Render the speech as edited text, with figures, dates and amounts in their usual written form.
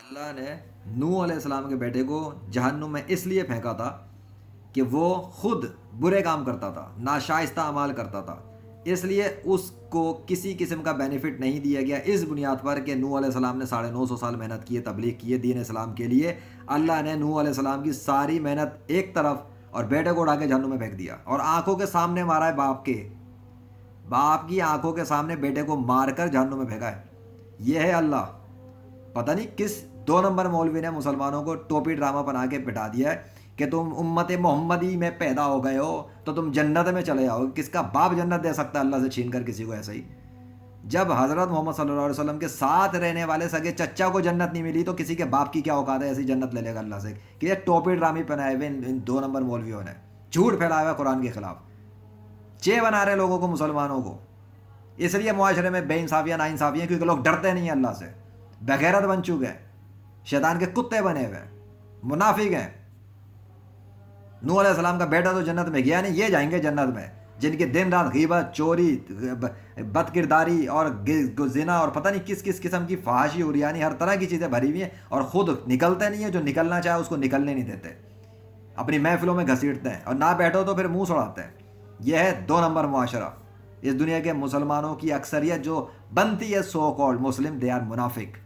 اللہ نے نوح علیہ السلام کے بیٹے کو جہنم میں اس لیے پھینکا تھا کہ وہ خود برے کام کرتا تھا، ناشائستہ اعمال کرتا تھا، اس لیے اس کو کسی قسم کا بینیفٹ نہیں دیا گیا، اس بنیاد پر کہ نوح علیہ السلام نے 950 سال محنت کی ہے، تبلیغ کی ہے دین اسلام کے لیے۔ اللہ نے نوح علیہ السلام کی ساری محنت ایک طرف اور بیٹے کو اڑا کے جہنم میں پھینک دیا، اور آنکھوں کے سامنے مارا ہے، باپ کی آنکھوں کے سامنے بیٹے کو مار کر جہنم میں پھینکا ہے۔ یہ ہے اللہ۔ پتہ نہیں کس 2 نمبر مولوی نے مسلمانوں کو ٹوپی ڈرامہ بنا کے بٹھا دیا ہے کہ تم امت محمدی میں پیدا ہو گئے ہو تو تم جنت میں چلے جاؤ۔ کس کا باپ جنت دے سکتا ہے اللہ سے چھین کر کسی کو ایسا ہی؟ جب حضرت محمد صلی اللہ علیہ وسلم کے ساتھ رہنے والے سگے چچا کو جنت نہیں ملی تو کسی کے باپ کی کیا اوقات ہے ایسی جنت لے لے گا اللہ سے؟ کہ یہ ٹوپی ڈرامی بنائے ہوئے ان 2 نمبر مولویوں نے جھوٹ پھیلایا ہوا قرآن کے خلاف، چے بنا رہے لوگوں کو، مسلمانوں کو۔ اس لیے معاشرے میں بے انصافیاں، نا انصافیاں، کیونکہ لوگ ڈرتے نہیں ہیں اللہ سے، بغیرت بن چکے ہیں، شیطان کے کتے بنے ہوئے ہیں، منافق ہیں۔ نوح علیہ السلام کا بیٹا تو جنت میں گیا نہیں، یہ جائیں گے جنت میں جن کے دن رات غیبت، چوری، بد کرداری اور زنا اور پتہ نہیں کس کس قسم کی فحاشی عریانی، ہر طرح کی چیزیں بھری ہوئی ہیں، اور خود نکلتے نہیں ہیں، جو نکلنا چاہے اس کو نکلنے نہیں دیتے، اپنی محفلوں میں گھسیٹتے ہیں، اور نہ بیٹھو تو پھر منہ سڑاتے ہیں۔ یہ ہے 2 نمبر معاشرہ۔ اس دنیا کے مسلمانوں کی اکثریت جو بنتی ہے so called Muslim, they are منافق۔